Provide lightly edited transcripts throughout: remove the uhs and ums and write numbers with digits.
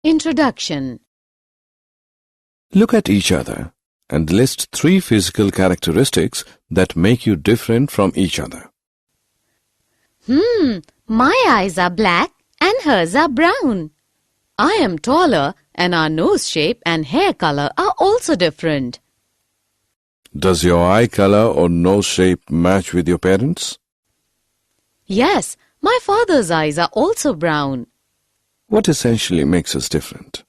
Introduction. Look at each other and list 3 physical characteristics that make you different from each other. My eyes are black and hers are brown. I am taller and our nose shape and hair color are also different. Does your eye color or nose shape match with your parents? Yes, my father's eyes are also brown. What essentially makes us different?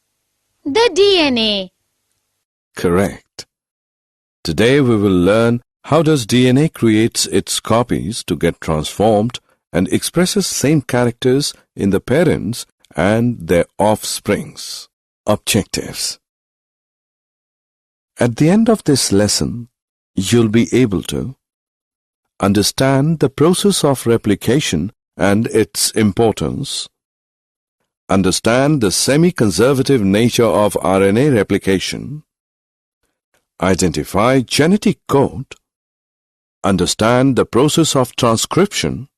The DNA. Correct. Today we will learn how does DNA creates its copies to get transformed and expresses same characters in the parents and their offsprings. Objectives. At the end of this lesson, you'll be able to understand the process of replication and its importance, understand the semi-conservative nature of RNA replication, identify genetic code, understand the process of transcription,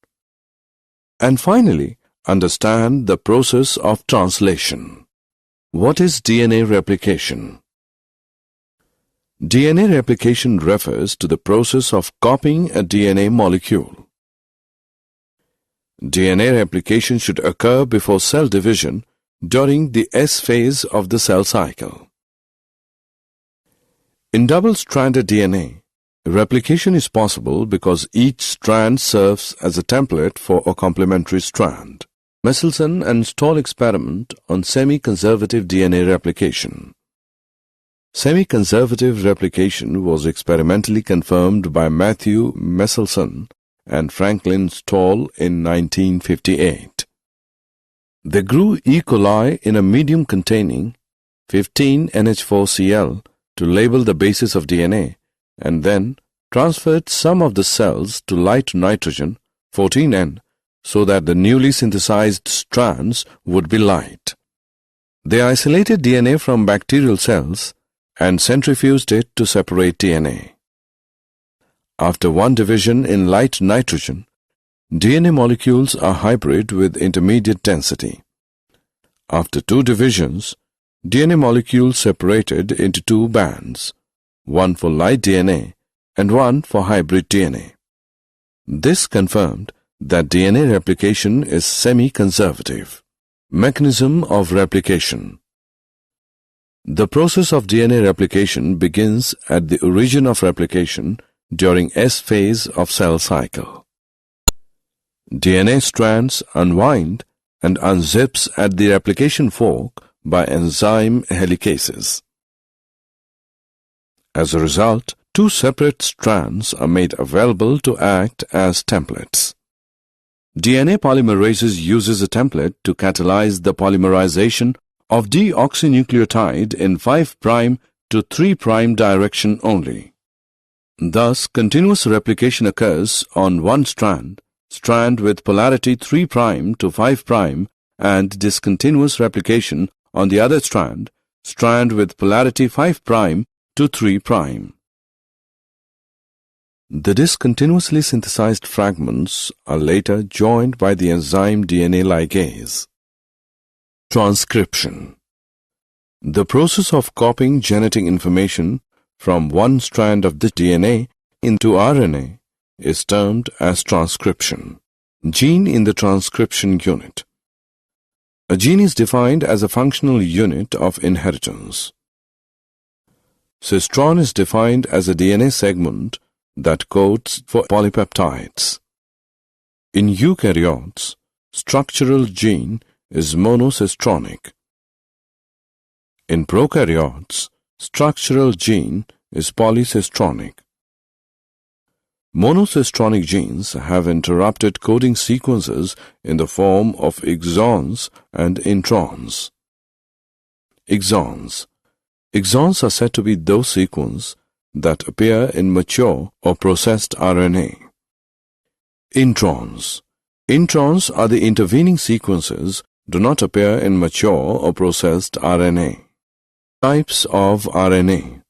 and finally, understand the process of translation. What is DNA replication? DNA replication refers to the process of copying a DNA molecule. DNA replication should occur before cell division during the S phase of the cell cycle. In double-stranded DNA, replication is possible because each strand serves as a template for a complementary strand. Messelson and Stoll experiment on semi-conservative DNA replication. Semi-conservative replication was experimentally confirmed by Matthew Messelson and Franklin Stoll in 1958. They grew E. coli in a medium containing 15 NH4Cl to label the basis of DNA and then transferred some of the cells to light nitrogen 14N so that the newly synthesized strands would be light. They isolated DNA from bacterial cells and centrifuged it to separate DNA. After one division in light nitrogen, DNA molecules are hybrid with intermediate density. After 2 divisions, DNA molecules separated into 2 bands, one for light DNA and one for hybrid DNA. This confirmed that DNA replication is semi-conservative. Mechanism of replication. The process of DNA replication begins at the origin of replication during S phase of cell cycle. DNA strands unwind and unzips at the replication fork by enzyme helicases. As a result, 2 separate strands are made available to act as templates. DNA polymerases uses a template to catalyze the polymerization of deoxynucleotide in 5' to 3' direction only. Thus, continuous replication occurs on one strand with polarity 3' to 5', and discontinuous replication on the other strand with polarity 5' to 3'. The discontinuously synthesized fragments are later joined by the enzyme DNA ligase. Transcription. The process of copying genetic information from one strand of the DNA into RNA is termed as transcription. Gene in the transcription unit. A gene is defined as a functional unit of inheritance. Cistron is defined as a DNA segment that codes for polypeptides. In eukaryotes, structural gene is monocistronic. In prokaryotes, structural gene is polycistronic. Monocistronic genes have interrupted coding sequences in the form of exons and introns. Exons. Exons are said to be those sequences that appear in mature or processed RNA. Introns. Introns are the intervening sequences do not appear in mature or processed RNA. Types of RNA.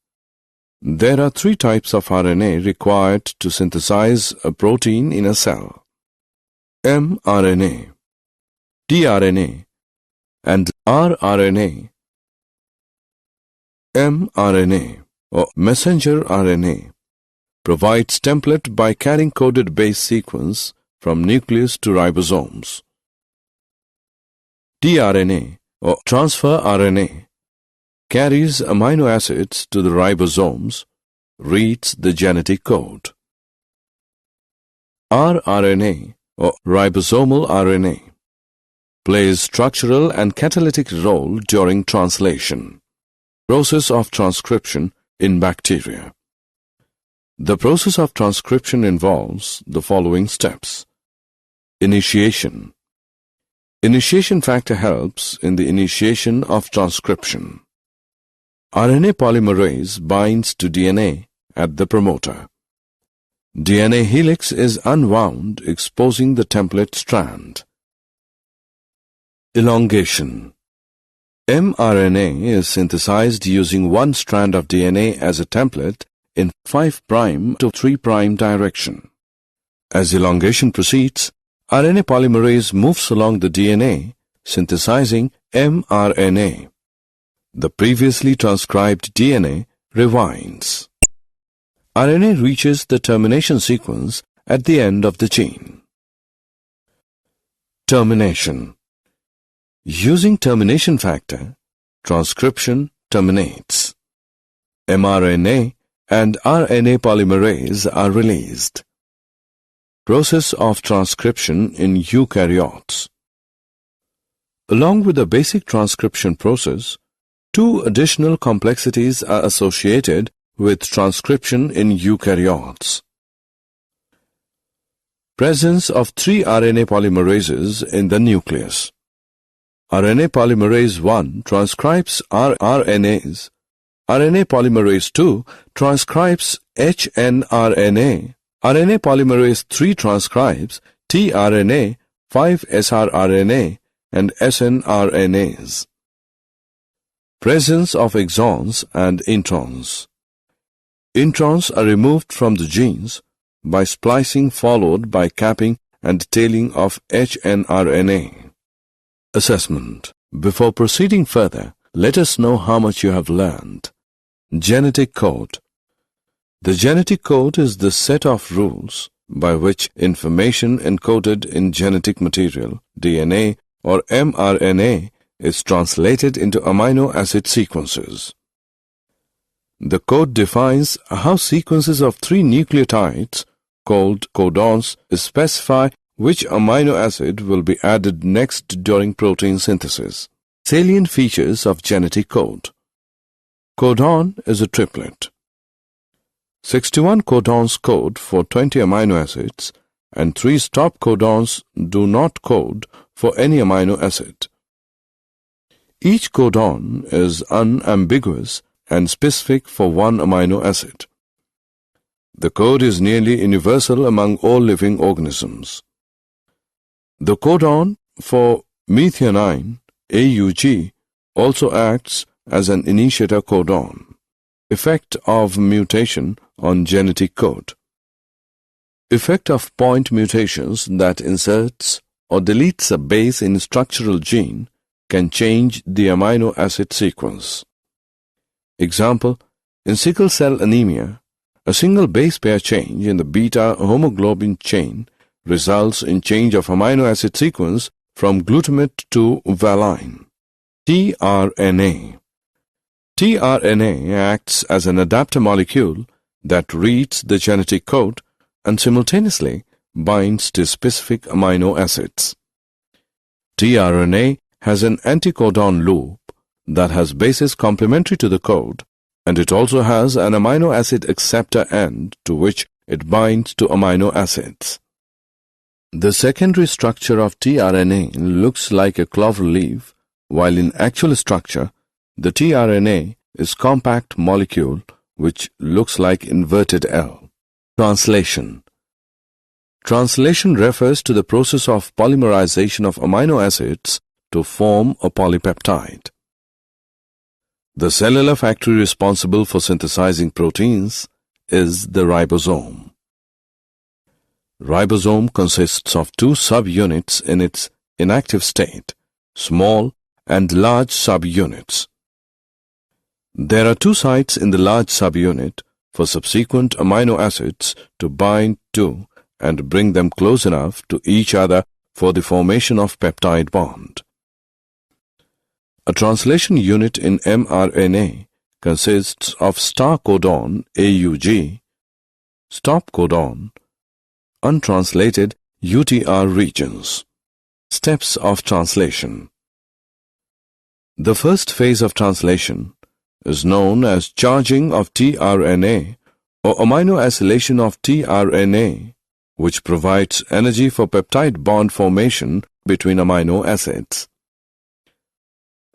There are 3 types of RNA required to synthesize a protein in a cell: mRNA, tRNA, and rRNA, mRNA or messenger RNA provides template by carrying coded base sequence from nucleus to ribosomes. tRNA or transfer RNA carries amino acids to the ribosomes, reads the genetic code. rRNA or ribosomal RNA plays structural and catalytic role during translation. Process of transcription in bacteria. The process of transcription involves the following steps. Initiation. Initiation factor helps in the initiation of transcription. RNA polymerase binds to DNA at the promoter. DNA helix is unwound, exposing the template strand. Elongation. mRNA is synthesized using one strand of DNA as a template in 5' to 3' direction. As elongation proceeds, RNA polymerase moves along the DNA, synthesizing mRNA. The previously transcribed DNA rewinds. RNA reaches the termination sequence at the end of the chain. Termination. Using termination factor, transcription terminates. mRNA and RNA polymerase are released. Process of transcription in eukaryotes. Along with the basic transcription process, two additional complexities are associated with transcription in eukaryotes. Presence of 3 RNA polymerases in the nucleus. RNA polymerase 1 transcribes rRNAs. RNA polymerase 2 transcribes hnRNA. RNA polymerase 3 transcribes tRNA, 5srRNA, and snRNAs. Presence of exons and introns. Introns are removed from the genes by splicing followed by capping and tailing of hnRNA. Assessment. Before proceeding further, let us know how much you have learned. Genetic code. The genetic code is the set of rules by which information encoded in genetic material, DNA or mRNA, is translated into amino acid sequences. The code defines how sequences of 3 nucleotides, called codons, specify which amino acid will be added next during protein synthesis. Salient features of genetic code. Codon is a triplet. 61 codons code for 20 amino acids and 3 stop codons do not code for any amino acid. Each codon is unambiguous and specific for one amino acid. The code is nearly universal among all living organisms. The codon for methionine, AUG, also acts as an initiator codon. Effect of mutation on genetic code. Effect of point mutations that inserts or deletes a base in structural gene can change the amino acid sequence. Example, in sickle cell anemia, a single base pair change in the beta hemoglobin chain results in change of amino acid sequence from glutamate to valine. tRNA. tRNA acts as an adapter molecule that reads the genetic code and simultaneously binds to specific amino acids. tRNA has an anticodon loop that has bases complementary to the code, and it also has an amino acid acceptor end to which it binds to amino acids. The secondary structure of tRNA looks like a clover leaf, while in actual structure, the tRNA is compact molecule which looks like inverted L. Translation. Translation refers to the process of polymerization of amino acids to form a polypeptide. The cellular factory responsible for synthesizing proteins is the ribosome. Ribosome consists of 2 subunits in its inactive state, small and large subunits. There are two sites in the large subunit for subsequent amino acids to bind to and bring them close enough to each other for the formation of peptide bond. A translation unit in mRNA consists of star codon AUG, stop codon, untranslated UTR regions. Steps of translation. The first phase of translation is known as charging of tRNA or amino acylation of tRNA, which provides energy for peptide bond formation between amino acids.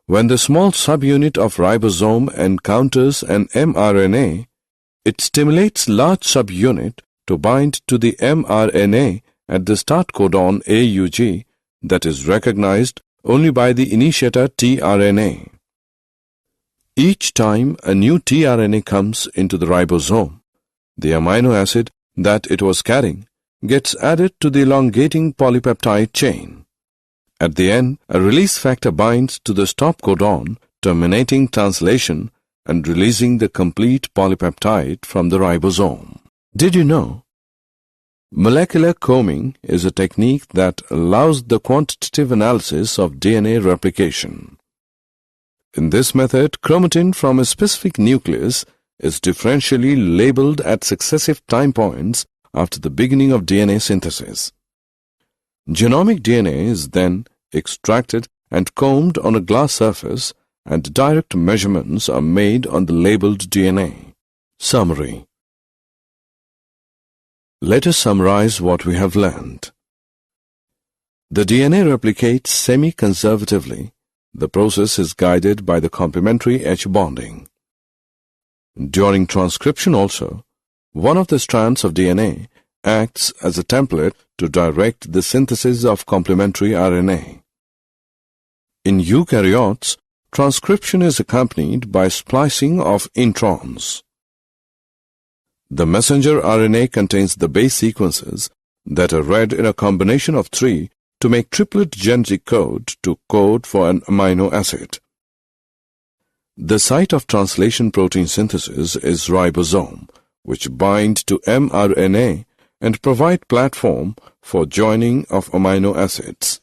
When the small subunit of ribosome encounters an mRNA, it stimulates large subunit to bind to the mRNA at the start codon AUG that is recognized only by the initiator tRNA. Each time a new tRNA comes into the ribosome, the amino acid that it was carrying gets added to the elongating polypeptide chain. At the end, a release factor binds to the stop codon, terminating translation and releasing the complete polypeptide from the ribosome. Did you know? Molecular combing is a technique that allows the quantitative analysis of DNA replication. In this method, chromatin from a specific nucleus is differentially labeled at successive time points after the beginning of DNA synthesis. Genomic DNA is then extracted and combed on a glass surface, and direct measurements are made on the labeled DNA. Summary. Let us summarize what we have learned. The DNA replicates semi-conservatively. The process is guided by the complementary H bonding. During transcription also, one of the strands of DNA acts as a template to direct the synthesis of complementary RNA. In eukaryotes, transcription is accompanied by splicing of introns. The messenger RNA contains the base sequences that are read in a combination of 3 to make triplet genetic code to code for an amino acid. The site of translation protein synthesis is ribosome, which bind to mRNA and provide platform for joining of amino acids.